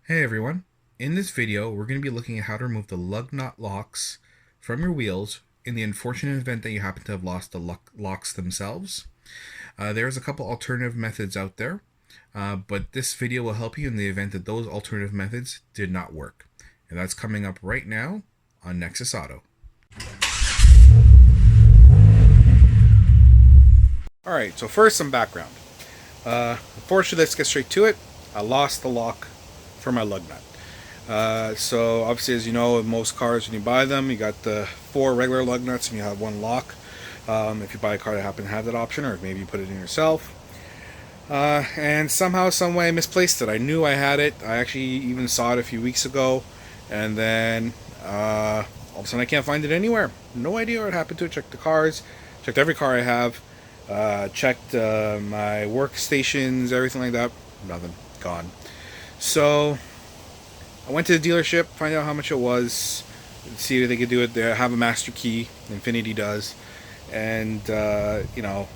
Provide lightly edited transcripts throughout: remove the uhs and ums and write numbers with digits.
Hey everyone, in this video we're going to be looking at how to remove the lug nut locks from your wheels in the unfortunate event that you happen to have lost the locks themselves. There's a couple alternative methods out there, but this video will help you in the event that those alternative methods did not work. And that's coming up right now on Nexus Auto. Alright, so first some background. Unfortunately, let's get straight to it. I lost the lock for my lug nut. So obviously, as you know, in most cars when you buy them, you got the 4 regular lug nuts and you have 1 lock. If you buy a car that happens to have that option, or maybe you put it in yourself. And somehow, some way, I misplaced it. I knew I had it. I actually even saw it a few weeks ago, and then all of a sudden I can't find it anywhere. No idea what happened to it. Checked the cars, checked every car I have, checked my workstations, everything like that. Nothing. Gone. So I went to the dealership, find out how much it was, see if they could do it. They have a master key, Infinity does, and you know,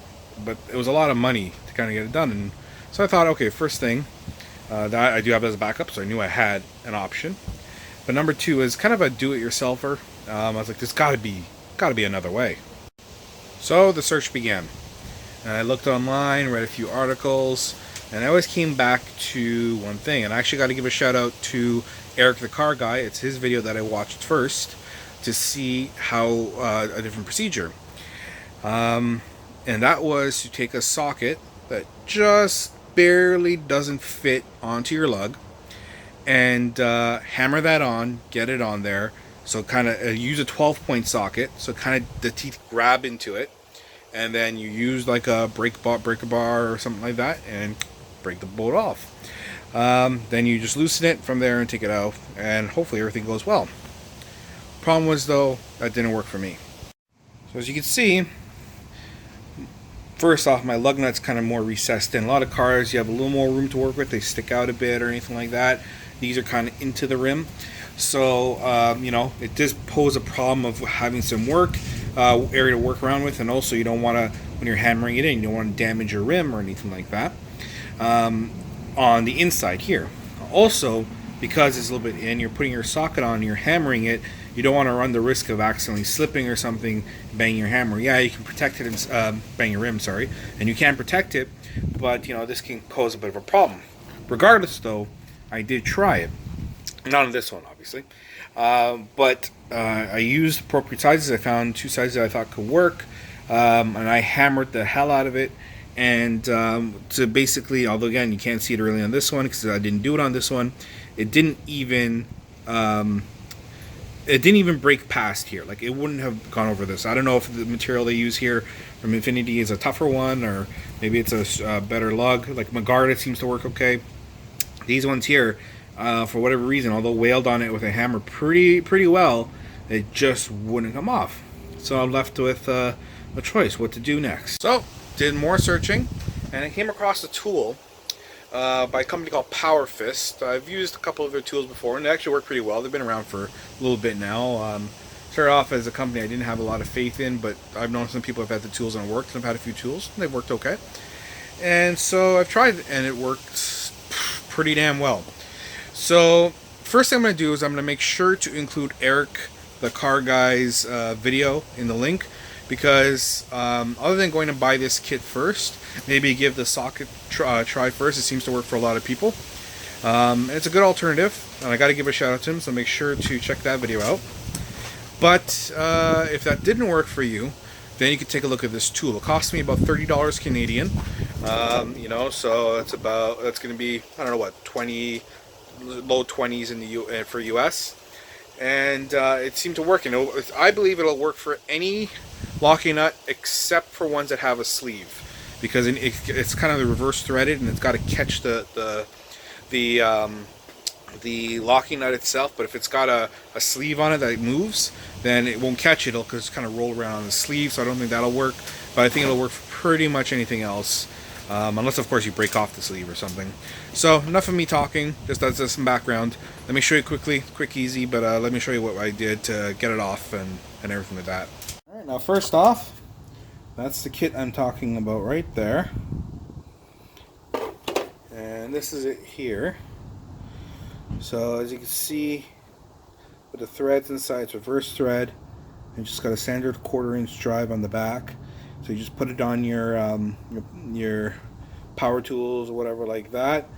but it was a lot of money to kind of get it done. And so I thought, okay, first thing, that I do have as a backup, so I knew I had an option. But number 2 is kind of a do-it-yourselfer. I was like, there's got to be another way. So the search began. And I looked online, read a few articles, and I always came back to one thing. And I actually got to give a shout out to Eric the Car Guy. It's his video that I watched first to see how a different procedure. And that was to take a socket that just barely doesn't fit onto your lug and hammer that on, get it on there. So kind of use a 12-point socket, so kind of the teeth grab into it, and then you use like a breaker bar or something like that, and break the bolt off. Then you just loosen it from there and take it out, and hopefully everything goes well. Problem was though, that didn't work for me. So as you can see, first off, my lug nut's kind of more recessed in. A lot of cars, you have a little more room to work with. They stick out a bit or anything like that. These are kind of into the rim. So, you know, it does pose a problem of having some area to work around with. And also, you don't want to, when you're hammering it in, you don't want to damage your rim or anything like that. On the inside here. Also, because it's a little bit in, you're putting your socket on, you're hammering it, you don't want to run the risk of accidentally slipping or something, banging your hammer. Yeah, you can protect it and bang your rim, sorry, and you can protect it, but you know, this can pose a bit of a problem. Regardless though, I did try it. Not on this one, obviously. But I used appropriate sizes. I found 2 sizes that I thought could work, and I hammered the hell out of it. And to basically, although again you can't see it really on this one because I didn't do it on this one, it didn't even break past here. Like, it wouldn't have gone over this. I don't know if the material they use here from Infinity is a tougher one, or maybe it's a better lug. Like Magard, it seems to work okay. These ones here, for whatever reason, although wailed on it with a hammer pretty well, it just wouldn't come off. So I'm left with a choice what to do next. So did more searching, and I came across a tool by a company called Power Fist. I've used a couple of their tools before, and they actually work pretty well. They've been around for a little bit now. Started off as a company I didn't have a lot of faith in, but I've known some people have had the tools and it worked, and I've had a few tools and they've worked okay. And so I've tried it, and it worked pretty damn well. So first thing I'm going to do is I'm going to make sure to include Eric the Car Guy's video in the link, because other than going to buy this kit first, maybe give the socket try first. It seems to work for a lot of people. It's a good alternative, and I got to give a shout out to him, so make sure to check that video out. But if that didn't work for you, then you can take a look at this tool. It cost me about $30 Canadian. You know, so that's going to be, I don't know what, 20, low 20s in the for US. And it seemed to work. And I believe it'll work for any locking nut except for ones that have a sleeve, because it's kind of the reverse threaded, and it's got to catch the locking nut itself. But if it's got a sleeve on it that moves, then it won't catch it. It'll just kind of roll around on the sleeve. So I don't think that'll work, but I think it'll work for pretty much anything else, unless of course you break off the sleeve or something. So enough of me talking, just that's some background. Let me show you quick, easy, but let me show you what I did to get it off and everything like that. Alright, now first off, that's the kit I'm talking about right there. And this is it here. So as you can see, with the threads inside, it's reverse thread, and just got a standard 1/4-inch drive on the back. So you just put it on your power tools or whatever like that,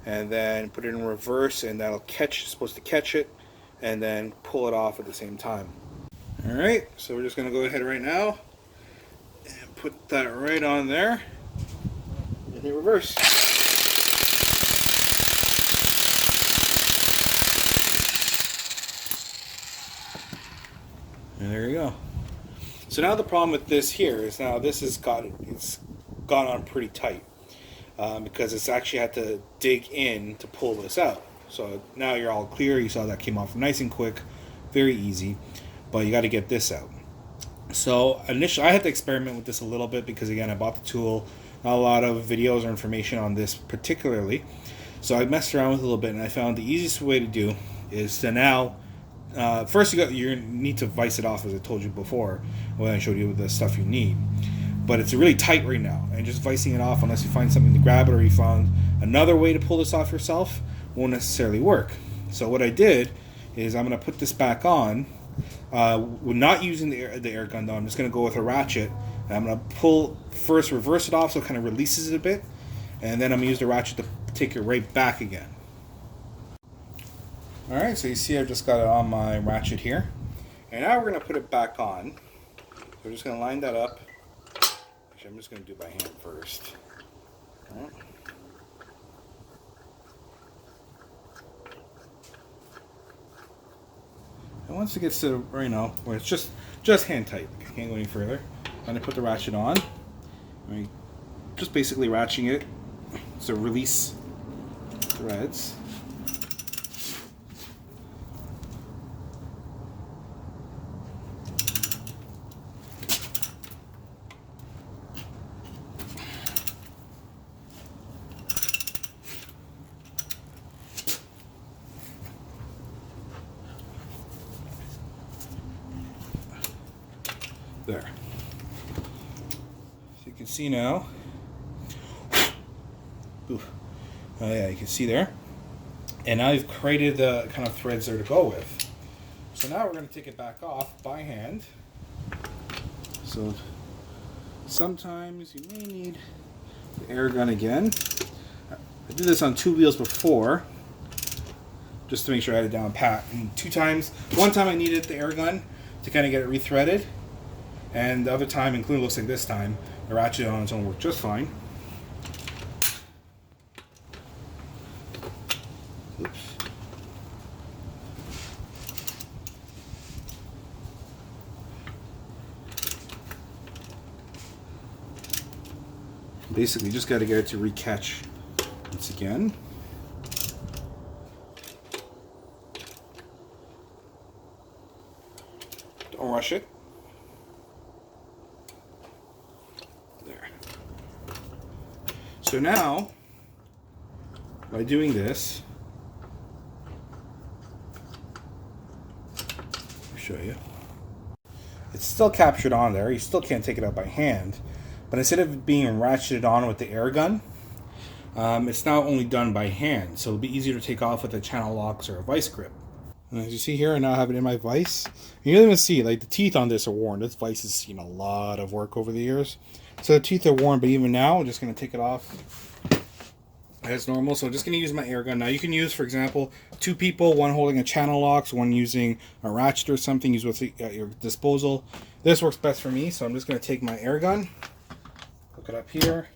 and then put it in reverse, and that'll catch. It's supposed to catch it, and then pull it off at the same time. All right, so we're just gonna go ahead right now and put that right on there, and hit reverse. And there you go. So now the problem with this here is now this has it's gone on pretty tight because it's actually had to dig in to pull this out. So now you're all clear. You saw that came off nice and quick, very easy. But you got to get this out. So initially, I had to experiment with this a little bit because again, I bought the tool. Not a lot of videos or information on this particularly. So I messed around with it a little bit, and I found the easiest way to do is to now. First, you need to vise it off, as I told you before when I showed you the stuff you need. But it's really tight right now, and just vicing it off, unless you find something to grab it or you found another way to pull this off yourself, won't necessarily work. So what I did is I'm going to put this back on. We're not using the air gun though. I'm just going to go with a ratchet. And I'm going to pull first, reverse it off so it kind of releases it a bit, and then I'm going to use the ratchet to take it right back again. Alright, so you see I've just got it on my ratchet here. And now we're going to put it back on. So we're just going to line that up. Actually, I'm just going to do it by hand first. Alright. And once it gets to, where it's just hand tight, I can't go any further. I'm going to put the ratchet on. I'm just basically ratcheting it to release threads. There. So you can see now. Oof. Oh yeah, you can see there. And now you've created the kind of threads there to go with. So now we're going to take it back off by hand. So sometimes you may need the air gun again. I did this on 2 wheels before, just to make sure I had it down pat. And 2 times. One time I needed the air gun to kind of get it rethreaded. And the other time, including looks like this time, the ratchet on its own worked just fine. Oops. Basically, just got to get it to recatch once again. Don't rush it. So now, by doing this, I'll show you. It's still captured on there. You still can't take it out by hand. But instead of being ratcheted on with the air gun, it's now only done by hand. So it'll be easier to take off with the channel locks or a vice grip. And as you see here, I now have it in my vise. You don't even see, like, the teeth on this are worn. This vise has seen a lot of work over the years. So the teeth are worn, but even now, I'm just going to take it off as normal. So I'm just going to use my air gun. Now you can use, for example, 2 people, one holding a channel locks, one using a ratchet or something, use what's at your disposal. This works best for me, so I'm just going to take my air gun, hook it up here.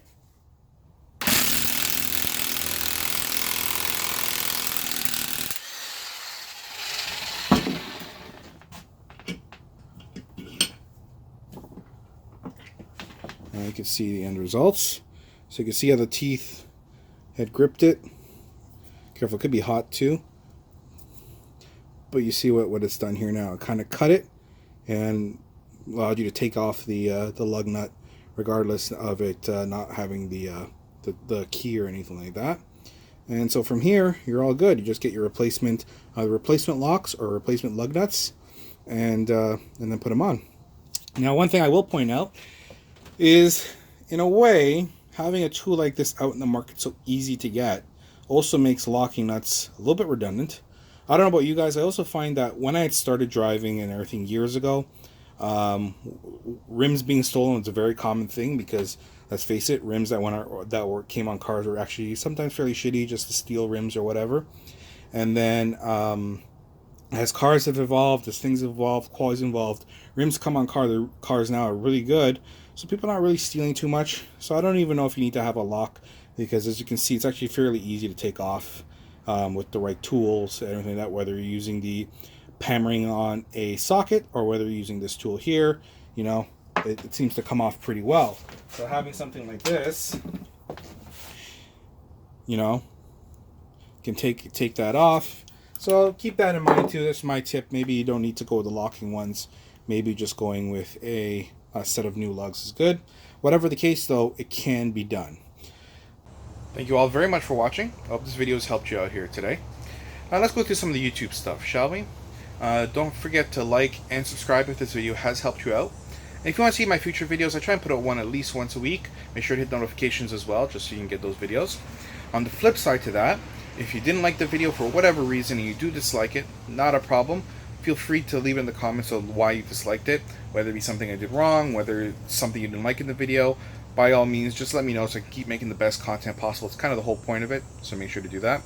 And you can see the end results. So you can see how the teeth had gripped it. Careful, it could be hot too. But you see what it's done here now. It kind of cut it and allowed you to take off the lug nut, regardless of it not having the key or anything like that. And so from here, you're all good. You just get your replacement locks or replacement lug nuts, and then put them on. Now, one thing I will point out is, in a way, having a tool like this out in the market so easy to get also makes locking nuts a little bit redundant. I don't know about you guys. I also find that when I had started driving and everything years ago, rims being stolen is a very common thing because let's face it, rims came on cars were actually sometimes fairly shitty, just to steal rims or whatever. And then as cars have evolved, as things have evolved, quality's evolved, rims come on cars now are really good. So people are not really stealing too much. So I don't even know if you need to have a lock because as you can see, it's actually fairly easy to take off with the right tools and everything like that, whether you're using the hammering on a socket or whether you're using this tool here, you know, it seems to come off pretty well. So having something like this, you know, can take that off. So keep that in mind too. That's my tip. Maybe you don't need to go with the locking ones. Maybe just going with a set of new lugs is good. Whatever the case though, it can be done. Thank you all very much for watching. I hope this video has helped you out here today. Now let's go through some of the YouTube stuff, shall we? Don't forget to like and subscribe if this video has helped you out. And if you want to see my future videos, I try and put out one at least once a week. Make sure to hit notifications as well, just so you can get those videos. On the flip side to that, if you didn't like the video for whatever reason and you do dislike it, not a problem. Feel free to leave it in the comments of why you disliked it, whether it be something I did wrong, whether it's something you didn't like in the video. By all means, just let me know so I can keep making the best content possible. It's kind of the whole point of it, so make sure to do that.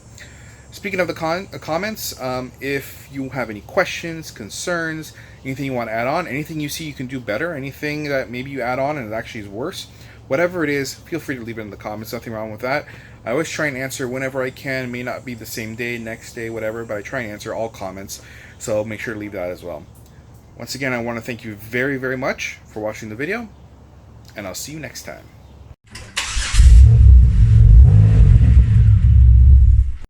Speaking of the comments, if you have any questions, concerns, anything you want to add on, anything you see you can do better, anything that maybe you add on and it actually is worse, whatever it is, feel free to leave it in the comments. Nothing wrong with that. I always try and answer whenever I can. It may not be the same day, next day, whatever, but I try and answer all comments, so make sure to leave that as well. Once again, I want to thank you very, very much for watching the video, and I'll see you next time.